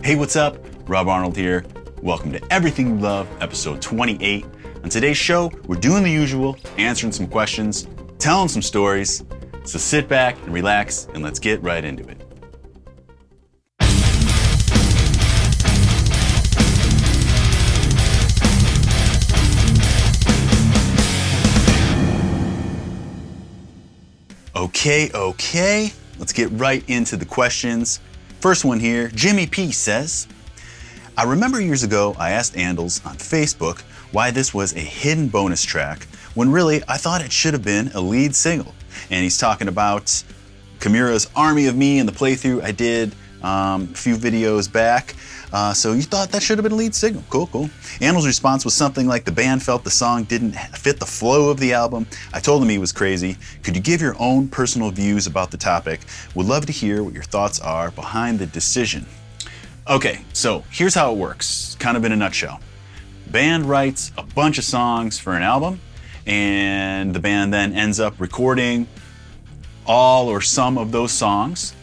Hey, what's up? Rob Arnold here. Welcome to Everything You Love, episode 28. On today's show, we're doing the usual, answering some questions, telling some stories. So sit back and relax, and let's get right into it. Okay. Let's get right into the questions. First one here, Jimmy P says, I remember years ago I asked Andals on Facebook why this was a hidden bonus track when really I thought it should have been a lead single. And he's talking about Kimura's Army of Me and the playthrough I did a few videos back. So you thought that should have been a lead single. Cool. Andal's response was something like the band felt the song didn't fit the flow of the album. I told him he was crazy. Could you give your own personal views about the topic? Would love to hear what your thoughts are behind the decision. Okay, so here's how it works, kind of in a nutshell. Band writes a bunch of songs for an album, and the band then ends up recording all or some of those songs.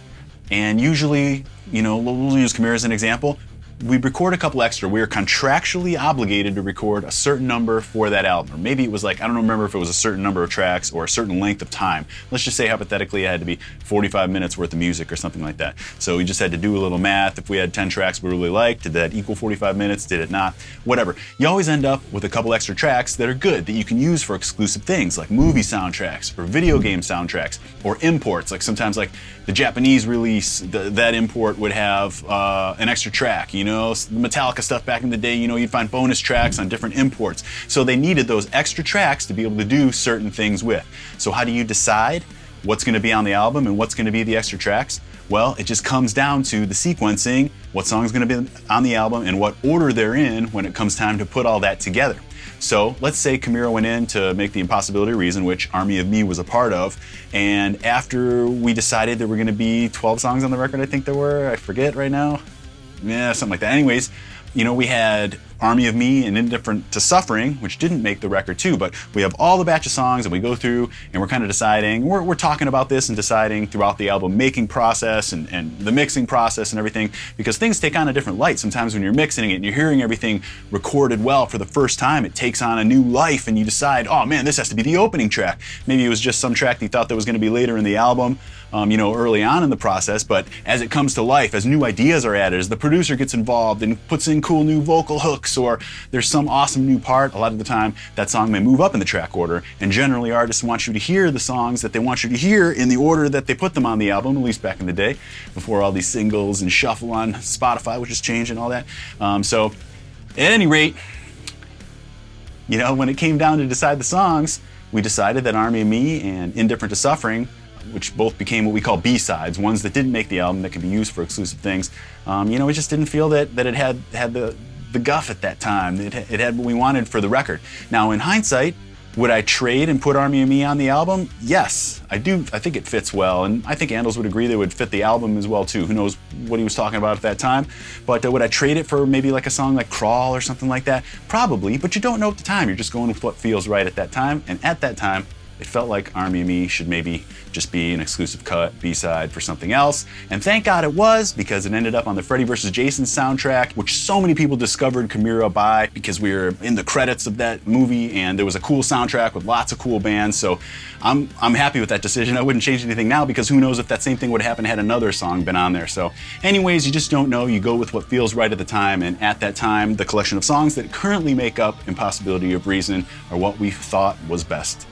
And usually, we'll use Kimura as an example. We record a couple extra. We're contractually obligated to record a certain number for that album. Or maybe it was like, I don't remember if it was a certain number of tracks or a certain length of time. Let's just say hypothetically it had to be 45 minutes worth of music or something like that. So we just had to do a little math. If we had 10 tracks we really liked, did that equal 45 minutes? Did it not? Whatever. You always end up with a couple extra tracks that are good, that you can use for exclusive things like movie soundtracks or video game soundtracks or imports. Like sometimes like the Japanese release, that import would have an extra track, the Metallica stuff back in the day, you'd find bonus tracks on different imports. So they needed those extra tracks to be able to do certain things with. So how do you decide what's going to be on the album and what's going to be the extra tracks? Well, it just comes down to the sequencing, what song's going to be on the album and what order they're in when it comes time to put all that together. So let's say Kimura went in to make The Impossibility of Reason, which Army of Me was a part of, and after we decided there were going to be 12 songs on the record, I think there were, I forget right now. Yeah, something like that. Anyways, we had Army of Me and Indifferent to Suffering, which didn't make the record too, but we have all the batch of songs and we go through and we're kind of deciding, we're talking about this and deciding throughout the album making process and the mixing process and everything, because things take on a different light. Sometimes when you're mixing it and you're hearing everything recorded well for the first time, it takes on a new life and you decide, oh man, this has to be the opening track. Maybe it was just some track that you thought that was going to be later in the album, early on in the process, but as it comes to life, as new ideas are added, as the producer gets involved and puts in cool new vocal hooks, or there's some awesome new part, a lot of the time that song may move up in the track order, and generally artists want you to hear the songs that they want you to hear in the order that they put them on the album, at least back in the day, before all these singles and shuffle on Spotify, which has changed and all that. So at any rate, when it came down to decide the songs, we decided that Army of Me and Indifferent to Suffering, which both became what we call B-sides, ones that didn't make the album that could be used for exclusive things. We just didn't feel that it had the guff at that time. It had what we wanted for the record. Now, in hindsight, would I trade and put Army of Me on the album? Yes, I do. I think it fits well, and I think Andals would agree that it would fit the album as well too. Who knows what he was talking about at that time? But would I trade it for maybe like a song like Crawl or something like that? Probably, but you don't know at the time. You're just going with what feels right at that time, and at that time, it felt like Army of Me should maybe just be an exclusive cut, B-side for something else. And thank God it was, because it ended up on the Freddy vs. Jason soundtrack, which so many people discovered Kimura by, because we were in the credits of that movie and there was a cool soundtrack with lots of cool bands. So I'm happy with that decision. I wouldn't change anything now, because who knows if that same thing would have happened had another song been on there. So anyways, you just don't know. You go with what feels right at the time, and at that time, the collection of songs that currently make up Impossibility of Reason are what we thought was best.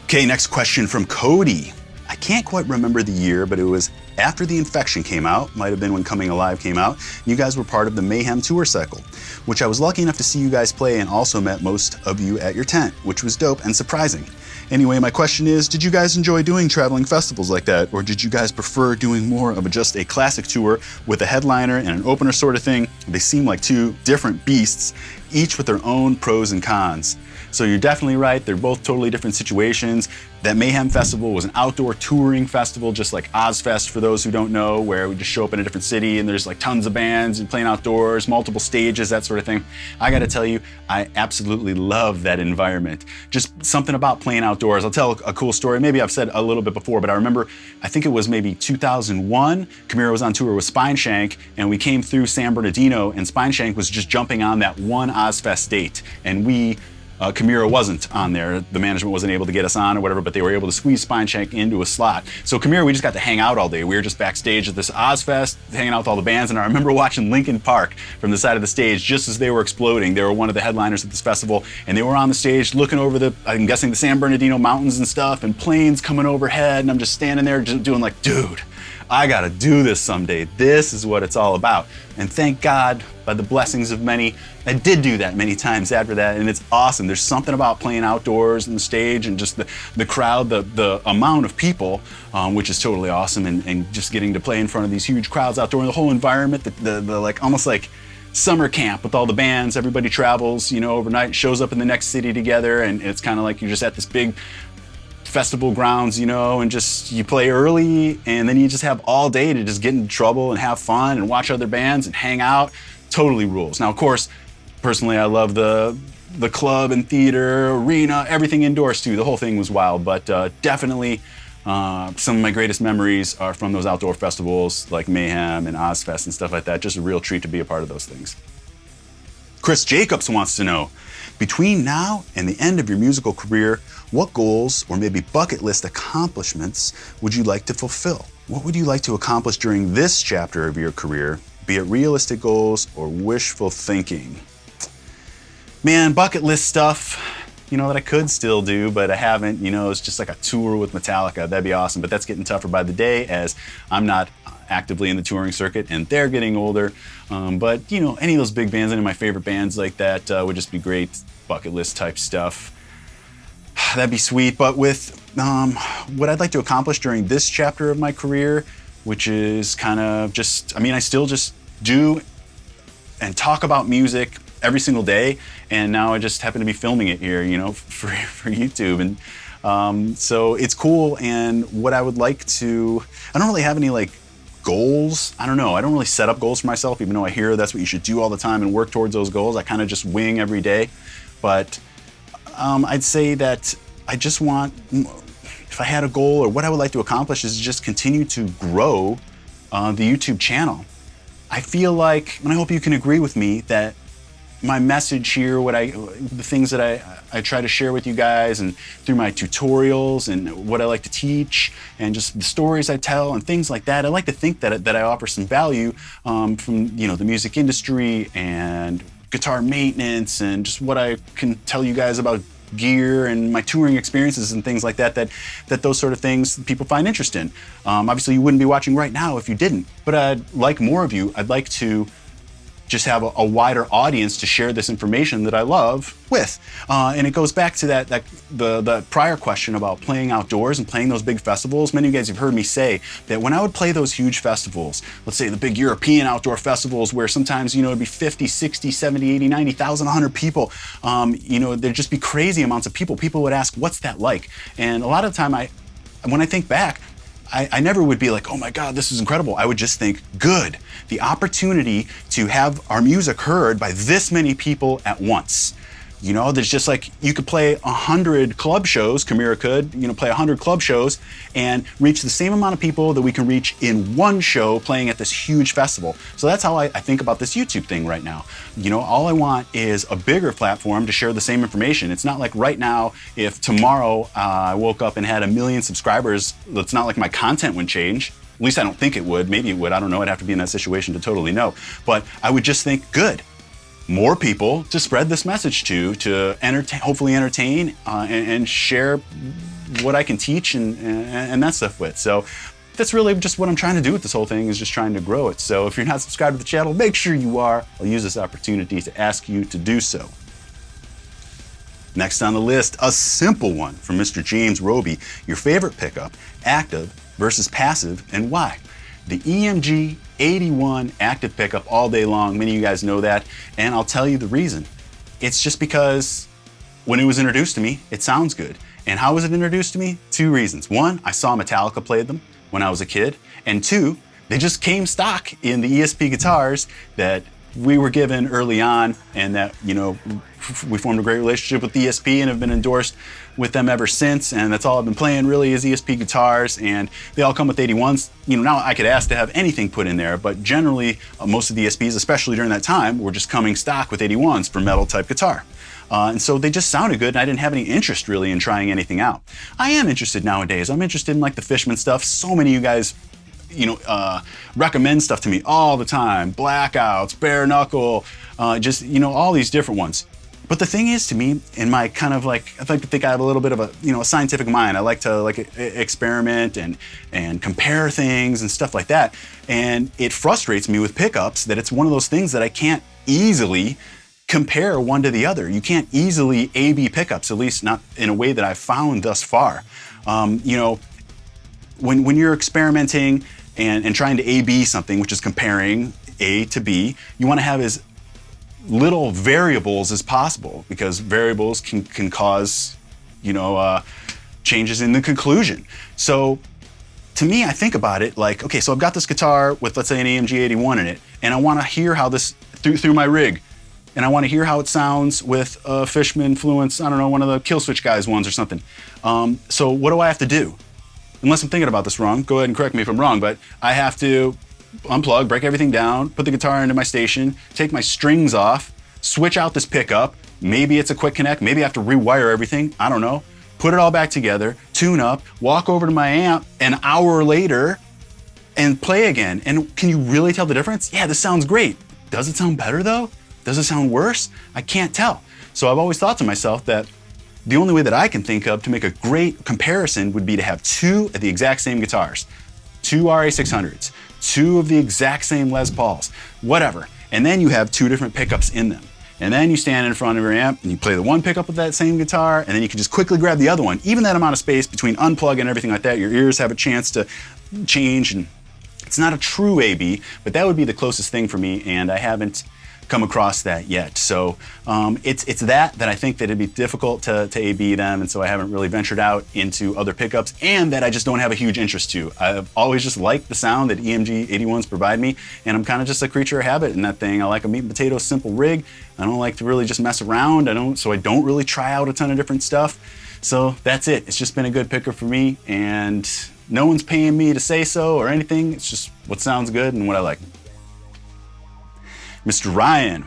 Okay, next question from Cody. I can't quite remember the year, but it was after The Infection came out, might have been when Coming Alive came out. You guys were part of the Mayhem Tour cycle, which I was lucky enough to see you guys play, and also met most of you at your tent, which was dope and surprising. Anyway, my question is, did you guys enjoy doing traveling festivals like that, or did you guys prefer doing more of just a classic tour with a headliner and an opener sort of thing? They seem like two different beasts, each with their own pros and cons. So you're definitely right. They're both totally different situations. That Mayhem Festival was an outdoor touring festival, just like Ozfest for those who don't know, where we just show up in a different city and there's like tons of bands and playing outdoors, multiple stages, that sort of thing. I gotta tell you, I absolutely love that environment. Just something about playing outdoors. I'll tell a cool story. Maybe I've said a little bit before, but I remember, I think it was maybe 2001, Camira was on tour with Spineshank, and we came through San Bernardino, and Spineshank was just jumping on that one Ozfest date, and Camira wasn't on there. The management wasn't able to get us on or whatever, but they were able to squeeze Spineshank into a slot. So Camira, we just got to hang out all day. We were just backstage at this Ozfest, hanging out with all the bands, and I remember watching Linkin Park from the side of the stage just as they were exploding. They were one of the headliners at this festival, and they were on the stage looking over I'm guessing the San Bernardino mountains and stuff, and planes coming overhead, and I'm just standing there just doing like, dude, I gotta do this someday. This is what it's all about. And thank God, by the blessings of many, I did do that many times after that, and it's awesome. There's something about playing outdoors on the stage and just the crowd, the amount of people, which is totally awesome, and just getting to play in front of these huge crowds outdoor, and the whole environment, the like almost like summer camp with all the bands. Everybody travels, overnight, shows up in the next city together, and it's kind of like you're just at this big festival grounds, and just you play early, and then you just have all day to just get into trouble and have fun and watch other bands and hang out. Totally rules. Now, of course, personally, I love the club and theater, arena, everything indoors too. The whole thing was wild, but definitely some of my greatest memories are from those outdoor festivals like Mayhem and Ozfest and stuff like that. Just a real treat to be a part of those things. Chris Jacobs wants to know, between now and the end of your musical career, what goals or maybe bucket list accomplishments would you like to fulfill? What would you like to accomplish during this chapter of your career, be it realistic goals or wishful thinking? Man, bucket list stuff, that I could still do, but I haven't. It's just like a tour with Metallica. That'd be awesome, but that's getting tougher by the day as I'm not actively in the touring circuit and they're getting older. But any of those big bands, any of my favorite bands like that would just be great bucket list type stuff. That'd be sweet. But with what I'd like to accomplish during this chapter of my career, which is kind of just, I still just do and talk about music every single day, and now I just happen to be filming it here, for YouTube, and so it's cool. And what I would like to, I don't really have any like goals. I don't know. I don't really set up goals for myself, even though I hear that's what you should do all the time and work towards those goals. I kind of just wing every day. But I'd say that I just want, if I had a goal or what I would like to accomplish, is just continue to grow the YouTube channel. I feel like, and I hope you can agree with me, that my message here, the things that I try to share with you guys, and through my tutorials and what I like to teach, and just the stories I tell and things like that, I like to think that I offer some value from the music industry and guitar maintenance, and just what I can tell you guys about gear and my touring experiences and things like that those sort of things people find interest in. Obviously, you wouldn't be watching right now if you didn't, but I'd like more of you. I'd like to just have a wider audience to share this information that I love with. And it goes back to the prior question about playing outdoors and playing those big festivals. Many of you guys have heard me say that when I would play those huge festivals, let's say the big European outdoor festivals where sometimes, it'd be 50, 60, 70, 80, 90,000, 100 people, there'd just be crazy amounts of people. People would ask, what's that like? And a lot of the time when I think back, I never would be like, oh my God, this is incredible. I would just think, good, the opportunity to have our music heard by this many people at once. There's just like, you could play 100 club shows, Camira could, play 100 club shows and reach the same amount of people that we can reach in one show playing at this huge festival. So that's how I think about this YouTube thing right now. All I want is a bigger platform to share the same information. It's not like right now, if tomorrow I woke up and had 1 million subscribers, it's not like my content would change. At least I don't think it would. Maybe it would. I don't know. I'd have to be in that situation to totally know. But I would just think, good. More people to spread this message to hopefully entertain and share what I can teach and that stuff with. So that's really just what I'm trying to do with this whole thing, is just trying to grow it. So if you're not subscribed to the channel, make sure you are. I'll use this opportunity to ask you to do so. Next on the list, a simple one from Mr. James Roby. Your favorite pickup, active versus passive, and why? The EMG 81 active pickup all day long. Many of you guys know that, and I'll tell you the reason. It's just because when it was introduced to me, it sounds good. And how was it introduced to me? 2 reasons. 1, I saw Metallica play them when I was a kid. And 2, they just came stock in the ESP guitars that we were given early on, and that, you know, we formed a great relationship with ESP and have been endorsed with them ever since. And that's all I've been playing really is ESP guitars, and they all come with 81s. You know, now I could ask to have anything put in there, but generally most of the ESPs, especially during that time, were just coming stock with 81s for metal type guitar. And so they just sounded good, and I didn't have any interest really in trying anything out. I am interested nowadays. I'm interested in like the Fishman stuff. So many of you guys, you know, recommend stuff to me all the time. Blackouts, bare knuckle, just, you know, all these different ones. But the thing is, to me, in my kind of like, I like to think I have a little bit of a, you know, a scientific mind. I like to experiment and compare things and stuff like that. And it frustrates me with pickups that it's one of those things that I can't easily compare one to the other. You can't easily A/B pickups, at least not in a way that I've found thus far. You know, when you're experimenting and trying to A/B something, which is comparing A to B, you want to have as little variables as possible, because variables can cause, you know, changes in the conclusion. So to me, I think about it like, okay, so I've got this guitar with, let's say, an AMG 81 in it, and I want to hear how this through my rig, and I want to hear how it sounds with a Fishman Fluence, I don't know, one of the Killswitch guys ones or something. So what do I have to do? Unless I'm thinking about this wrong, go ahead and correct me if I'm wrong, but I have to unplug, break everything down, put the guitar into my station, take my strings off, switch out this pickup. Maybe it's a quick connect, maybe I have to rewire everything, I don't know. Put it all back together, tune up, walk over to my amp an hour later and play again. And can you really tell the difference? Yeah, this sounds great. Does it sound better though? Does it sound worse? I can't tell. So I've always thought to myself that the only way that I can think of to make a great comparison would be to have 2 of the exact same guitars, 2 RA600s, 2 of the exact same Les Pauls, whatever. And then you have 2 different pickups in them. And then you stand in front of your amp and you play the one pickup with that same guitar, and then you can just quickly grab the other one. Even that amount of space between unplug and everything like that, your ears have a chance to change, and it's not a true A/B, but that would be the closest thing for me, and I haven't come across that yet. So it's that I think that it'd be difficult to A/B them, and so I haven't really ventured out into other pickups, and that I just don't have a huge interest to. I've always just liked the sound that EMG 81s provide me, and I'm kind of just a creature of habit in that thing. I like a meat and potatoes simple rig. I don't like to really just mess around. So I don't really try out a ton of different stuff. So that's it. It's just been a good pickup for me, and no one's paying me to say so or anything. It's just what sounds good and what I like. Mr. Ryan,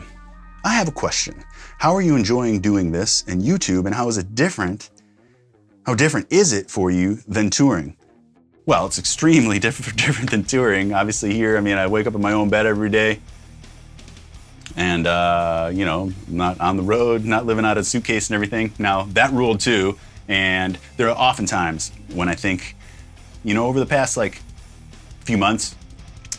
I have a question. How are you enjoying doing this in YouTube, and how is it different? How different is it for you than touring? Well, it's extremely different than touring. Obviously here, I mean, I wake up in my own bed every day, and you know, not on the road, not living out of a suitcase and everything. Now that ruled too, and there are often times when I think, you know, over the past like few months,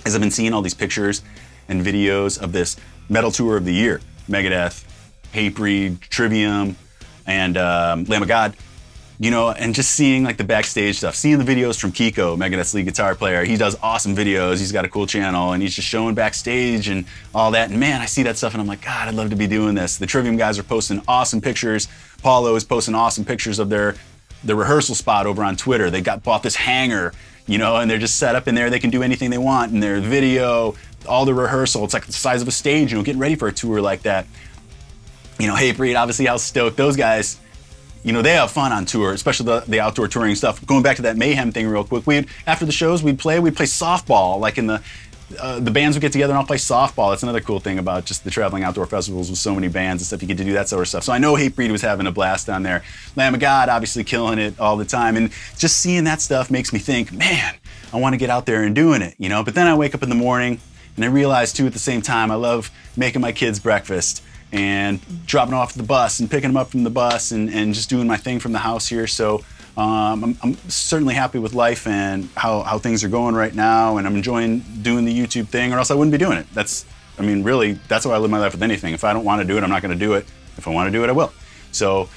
as I've been seeing all these pictures and videos of this metal tour of the year, Megadeth, Hatebreed, Trivium, and Lamb of God, you know, and just seeing like the backstage stuff, seeing the videos from Kiko, Megadeth's lead guitar player. He does awesome videos, he's got a cool channel, and he's just showing backstage and all that, and man, I see that stuff and I'm like, God, I'd love to be doing this. The Trivium guys are posting awesome pictures. Paulo is posting awesome pictures of their rehearsal spot over on Twitter. They bought this hangar, you know, and they're just set up in there. They can do anything they want in their video, all the rehearsal. It's like the size of a stage, you know, getting ready for a tour like that. You know, Hatebreed, obviously how stoked. Those guys, you know, they have fun on tour, especially the outdoor touring stuff. Going back to that Mayhem thing real quick, after the shows we'd play softball, like in the bands would get together and all play softball. That's another cool thing about just the traveling outdoor festivals with so many bands and stuff. You get to do that sort of stuff. So I know Hatebreed was having a blast on there. Lamb of God, obviously killing it all the time. And just seeing that stuff makes me think, man, I want to get out there and doing it, you know? But then I wake up in the morning and I realize too at the same time, I love making my kids breakfast and dropping off the bus and picking them up from the bus and just doing my thing from the house here. So I'm certainly happy with life and how things are going right now, and I'm enjoying doing the YouTube thing, or else I wouldn't be doing it. I mean, really, that's how I live my life with anything. If I don't want to do it, I'm not going to do it. If I want to do it, I will. So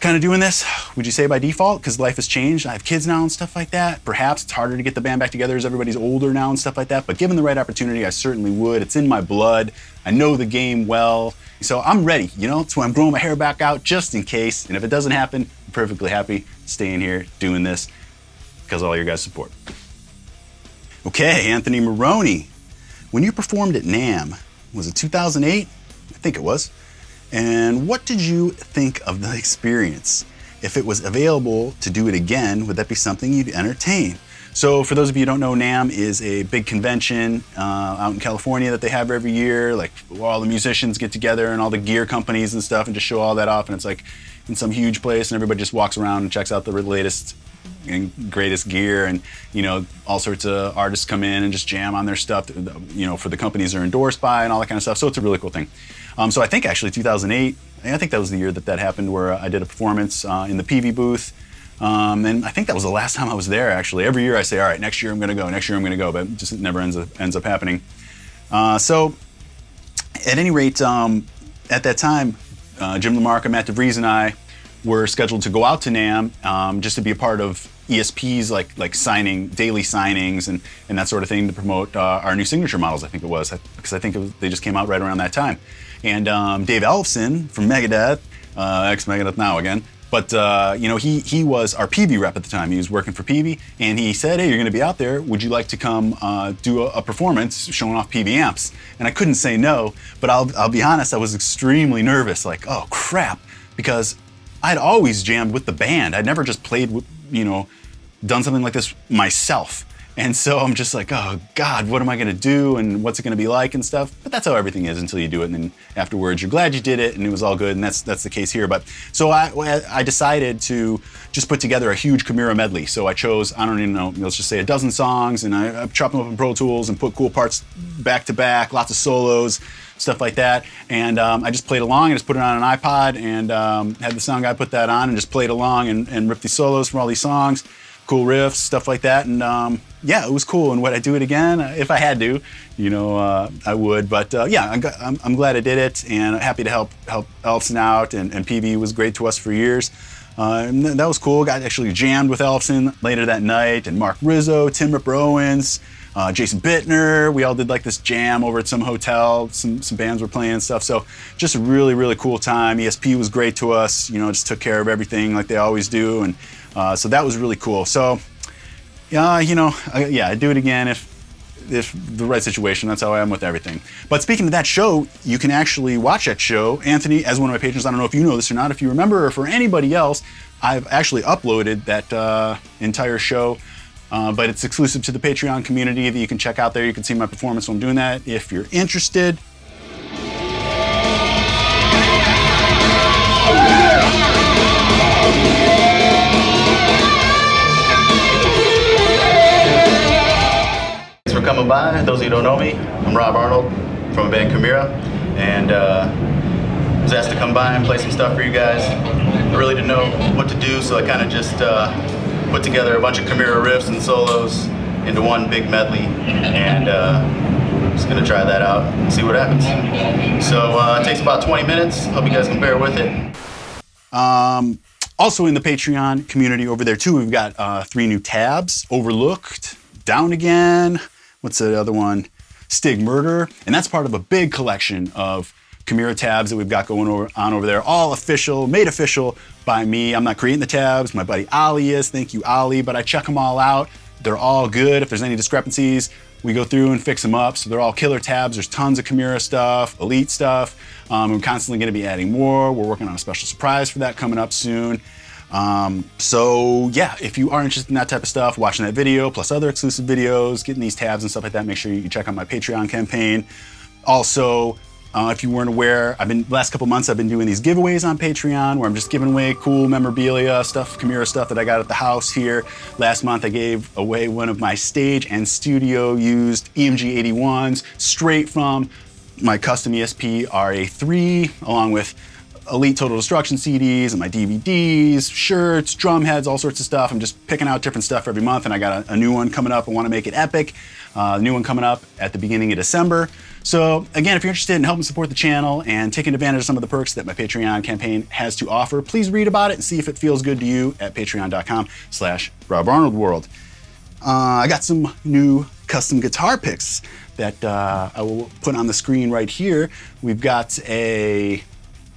kind of doing this, would you say by default, because life has changed? I have kids now and stuff like that. Perhaps it's harder to get the band back together as everybody's older now and stuff like that. But given the right opportunity, I certainly would. It's in my blood. I know the game well. So I'm ready, you know? So I'm growing my hair back out just in case. And if it doesn't happen, I'm perfectly happy staying here doing this because of all your guys' support. Okay, Anthony Maroney. When you performed at NAMM, was it 2008? I think it was. And what did you think of the experience? If it was available to do it again, would that be something you'd entertain? So for those of you who don't know, NAMM is a big convention out in California that they have every year, like where all the musicians get together and all the gear companies and stuff and just show all that off. And it's like in some huge place and everybody just walks around and checks out the latest and greatest gear, and you know, all sorts of artists come in and just jam on their stuff, you know, for the companies they're endorsed by and all that kind of stuff. So it's a really cool thing. So I think actually 2008, I think that was the year that happened, where I did a performance in the PV booth. And I think that was the last time I was there, actually. Every year I say, all right, next year I'm gonna go, next year I'm gonna go, but it just never ends up happening. So at any rate, at that time, Jim LaMarca, Matt DeVries and I were scheduled to go out to NAMM just to be a part of ESP's like signing, daily signings and that sort of thing to promote our new signature models, I think it was, because I think they just came out right around that time. And Dave Ellefson from Megadeth, ex-Megadeth now again, but you know, he was our PV rep at the time. He was working for PV, and he said, hey, you're gonna be out there, would you like to come do a performance showing off PV amps? And I couldn't say no, but I'll be honest, I was extremely nervous, like, oh crap, because I'd always jammed with the band. I'd never just played with, you know, done something like this myself. And so I'm just like, oh God, what am I gonna do and what's it gonna be like and stuff? But that's how everything is until you do it, and then afterwards you're glad you did it and it was all good, and that's the case here. But so I decided to just put together a huge Chimera medley. So I chose, I don't even know, let's just say a dozen songs, and I chopped them up in Pro Tools and put cool parts back to back, lots of solos, stuff like that. And I just played along and just put it on an iPod and had the sound guy put that on and just played along and ripped these solos from all these songs, cool riffs, stuff like that. And yeah, it was cool. And would I do it again? If I had to, you know, I would. But yeah, I'm glad I did it, and happy to help Ellefson out. And PV was great to us for years. And that was cool. Got actually jammed with Ellefson later that night, and Mark Rizzo, Tim Ripper Owens, Jason Bittner. We all did like this jam over at some hotel. Some bands were playing and stuff. So just a really, really cool time. ESP was great to us. You know, just took care of everything like they always do. And so that was really cool. So you know, yeah, I'd do it again if the right situation. That's how I am with everything. But speaking of that show, you can actually watch that show. Anthony, as one of my patrons, I don't know if you know this or not, if you remember, or for anybody else, I've actually uploaded that entire show, but it's exclusive to the Patreon community that you can check out there. You can see my performance while I'm doing that if you're interested. Coming by. Those of you who don't know me, I'm Rob Arnold from a band Chimera, and was asked to come by and play some stuff for you guys. I really didn't know what to do, so I kind of just put together a bunch of Chimera riffs and solos into one big medley, and just gonna try that out and see what happens. So it takes about 20 minutes. Hope you guys can bear with it. Also in the Patreon community over there too, we've got 3 new tabs: Overlooked, Down Again, what's the other one? Stig Murder. And that's part of a big collection of Chimera tabs that we've got going on over there. All official, made official by me. I'm not creating the tabs. My buddy Ali is. Thank you, Ali. But I check them all out. They're all good. If there's any discrepancies, we go through and fix them up. So they're all killer tabs. There's tons of Chimera stuff, Elite stuff. We're constantly going to be adding more. We're working on a special surprise for that coming up soon. So yeah, if you are interested in that type of stuff, watching that video, plus other exclusive videos, getting these tabs and stuff like that, make sure you check out my Patreon campaign. Also, if you weren't aware, last couple months I've been doing these giveaways on Patreon where I'm just giving away cool memorabilia stuff, Chimera stuff that I got at the house here. Last month I gave away one of my stage and studio used EMG 81s straight from my custom ESP RA3, along with Elite Total Destruction CDs and my DVDs, shirts, drum heads, all sorts of stuff. I'm just picking out different stuff every month, and I got a new one coming up. I want to make it epic. New one coming up at the beginning of December. So again, if you're interested in helping support the channel and taking advantage of some of the perks that my Patreon campaign has to offer, please read about it and see if it feels good to you at patreon.com/RobArnoldWorld. I got some new custom guitar picks that I will put on the screen right here. We've got a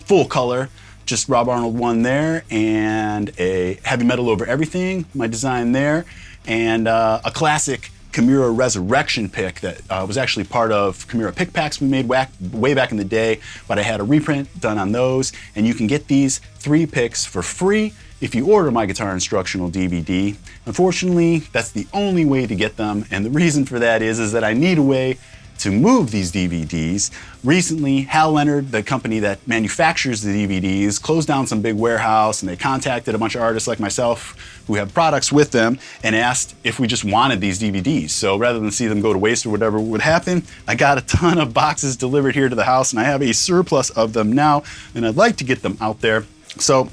full color, just Rob Arnold one there, and a heavy metal over everything, my design there, and a classic Chimera Resurrection pick that was actually part of Chimera pick packs we made way back in the day, but I had a reprint done on those, and you can get these 3 picks for free if you order my Guitar Instructional DVD. Unfortunately, that's the only way to get them, and the reason for that is that I need a way to move these DVDs. Recently, Hal Leonard, the company that manufactures the DVDs, closed down some big warehouse, and they contacted a bunch of artists like myself who have products with them and asked if we just wanted these DVDs. So rather than see them go to waste or whatever would happen, I got a ton of boxes delivered here to the house, and I have a surplus of them now, and I'd like to get them out there. So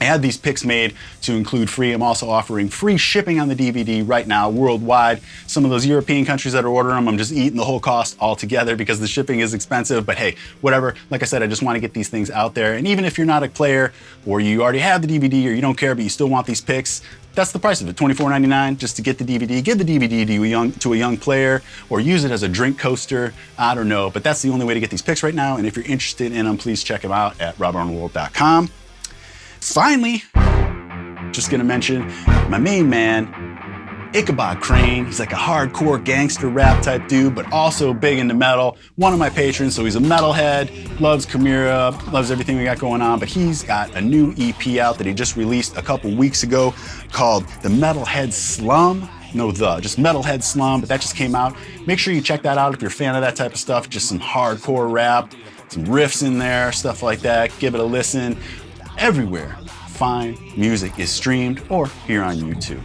I had these picks made to include free. I'm also offering free shipping on the DVD right now worldwide. Some of those European countries that are ordering them, I'm just eating the whole cost altogether because the shipping is expensive, but hey, whatever. Like I said, I just want to get these things out there. And even if you're not a player or you already have the DVD or you don't care but you still want these picks, that's the price of it, $24.99 just to get the DVD. Give the DVD to a young player or use it as a drink coaster. I don't know, but that's the only way to get these picks right now. And if you're interested in them, please check them out at robarnoldworld.com. Finally, just gonna mention my main man, Ichabod Crane. He's like a hardcore gangster rap type dude, but also big into metal. One of my patrons, so he's a metalhead, loves Chimera, loves everything we got going on, but he's got a new EP out that he just released a couple weeks ago called The Metalhead Slum. Just Metalhead Slum, but that just came out. Make sure you check that out if you're a fan of that type of stuff, just some hardcore rap, some riffs in there, stuff like that. Give it a listen. Everywhere fine music is streamed or here on YouTube.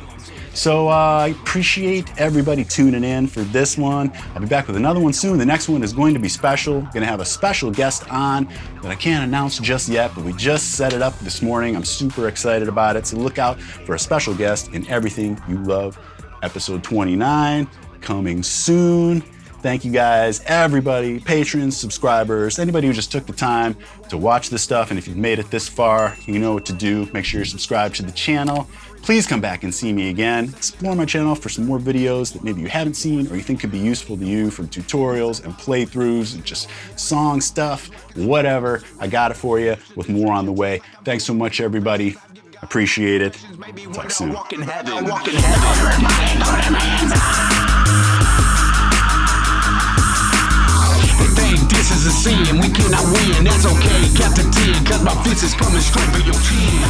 So I appreciate everybody tuning in for this one. I'll be back with another one soon. The next one is going to be special. Going to have a special guest on that I can't announce just yet, but we just set it up this morning. I'm super excited about it. So look out for a special guest in Everything You Love, episode 29, coming soon. Thank you guys, everybody, patrons, subscribers, anybody who just took the time to watch this stuff. And if you've made it this far, you know what to do. Make sure you're subscribed to the channel. Please come back and see me again. Explore my channel for some more videos that maybe you haven't seen or you think could be useful to you, from tutorials and playthroughs and just song stuff, whatever. I got it for you with more on the way. Thanks so much, everybody. Appreciate it. Talk soon. This is a sin, we cannot win, that's okay. Captain 10, cause my fist is coming straight for your chin.